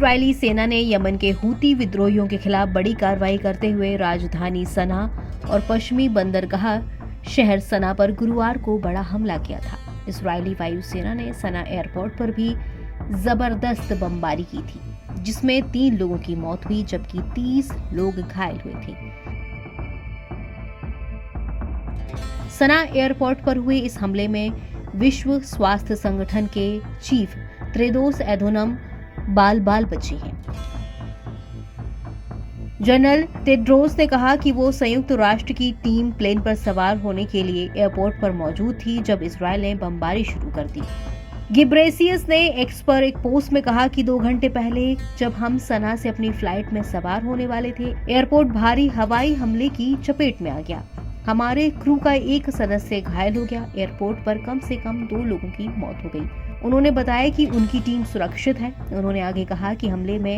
Israeli सेना ने Yemen के हूती विद्रोहियों के खिलाफ बड़ी कार्रवाई करते हुए राजधानी सना और पश्चिमी बंदरगाह शहर सना पर गुरुवार को बड़ा हमला किया था। इजरायली वायुसेना ने सना एयरपोर्ट पर भी जबरदस्त बमबारी की थी, जिसमें 3 लोगों की मौत हुई जबकि 30 लोग घायल हुए थे। सना एयरपोर्ट पर हुए इस हमले में विश्व स्वास्थ्य संगठन के चीफ त्रेदोस एधोनम बाल बचे हैं। जनरल टेड्रोस ने कहा कि वो संयुक्त राष्ट्र की टीम प्लेन पर सवार होने के लिए एयरपोर्ट पर मौजूद थी जब इजरायल ने बमबारी शुरू कर दी। गिब्रेसियस ने एक्स पर एक पोस्ट में कहा कि 2 घंटे पहले जब हम सना से अपनी फ्लाइट में सवार होने वाले थे, एयरपोर्ट भारी हवाई हमले की चपेट में आ गया। हमारे क्रू का एक सदस्य घायल हो गया। एयरपोर्ट पर कम से कम 2 लोगों की मौत हो गई। उन्होंने बताया कि उनकी टीम सुरक्षित है। उन्होंने आगे कहा कि हमले में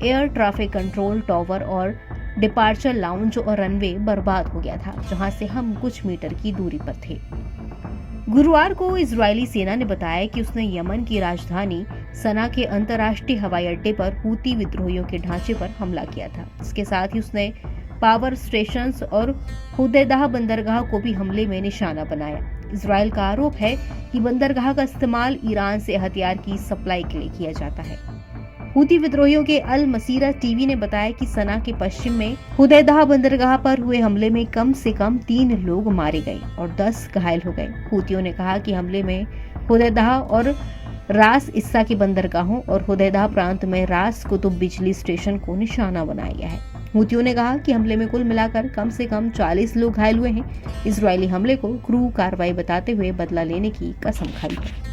एयर ट्रैफिक कंट्रोल टावर और डिपार्चर लाउंज और रनवे बर्बाद हो गया था, जहां से हम कुछ मीटर की दूरी पर थे। गुरुवार को इजरायली सेना ने बताया कि उसने यमन की राजधानी सना के अंतर्राष्ट्रीय हवाई अड्डे पर हूती विद्रोहियों के ढांचे पर हमला किया था। इसके साथ ही उसने पावर स्टेशंस और हुदैदा बंदरगाह को भी हमले में निशाना बनाया। इजरायल का आरोप है कि बंदरगाह का इस्तेमाल ईरान से हथियार की सप्लाई के लिए किया जाता है। हूती विद्रोहियों के अल मसीरा टीवी ने बताया कि सना के पश्चिम में हुदैदा बंदरगाह पर हुए हमले में कम से कम 3 लोग मारे गए और 10 घायल हो गए। हूतियों ने कहा कि हमले में हुदैदा और रास इस्सा के बंदरगाहों और हुदैदा प्रांत में रास कुतुब बिजली स्टेशन को निशाना बनाया गया है। हूतियों ने कहा कि हमले में कुल मिलाकर कम से कम 40 लोग घायल हुए हैं। इजरायली हमले को क्रू कार्रवाई बताते हुए बदला लेने की कसम खाई है।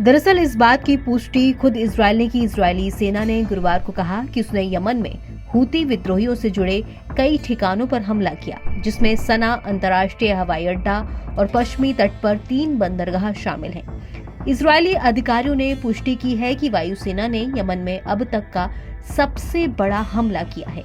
दरअसल इस बात की पुष्टि खुद इजरायल ने की। इजरायली सेना ने गुरुवार को कहा कि उसने यमन में हूती विद्रोहियों से जुड़े कई ठिकानों पर हमला किया, जिसमें सना अंतर्राष्ट्रीय हवाई अड्डा और पश्चिमी तट पर 3 बंदरगाह शामिल हैं। इजरायली अधिकारियों ने पुष्टि की है कि वायुसेना ने यमन में अब तक का सबसे बड़ा हमला किया है।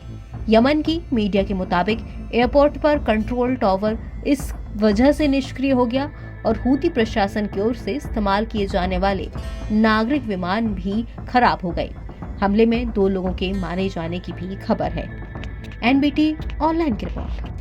यमन की मीडिया के मुताबिक एयरपोर्ट पर कंट्रोल टावर इस वजह से निष्क्रिय हो गया और हूती प्रशासन की ओर से इस्तेमाल किए जाने वाले नागरिक विमान भी खराब हो गए। हमले में 2 लोगों के मारे जाने की भी खबर है। एनबीटी ऑनलाइन की रिपोर्ट।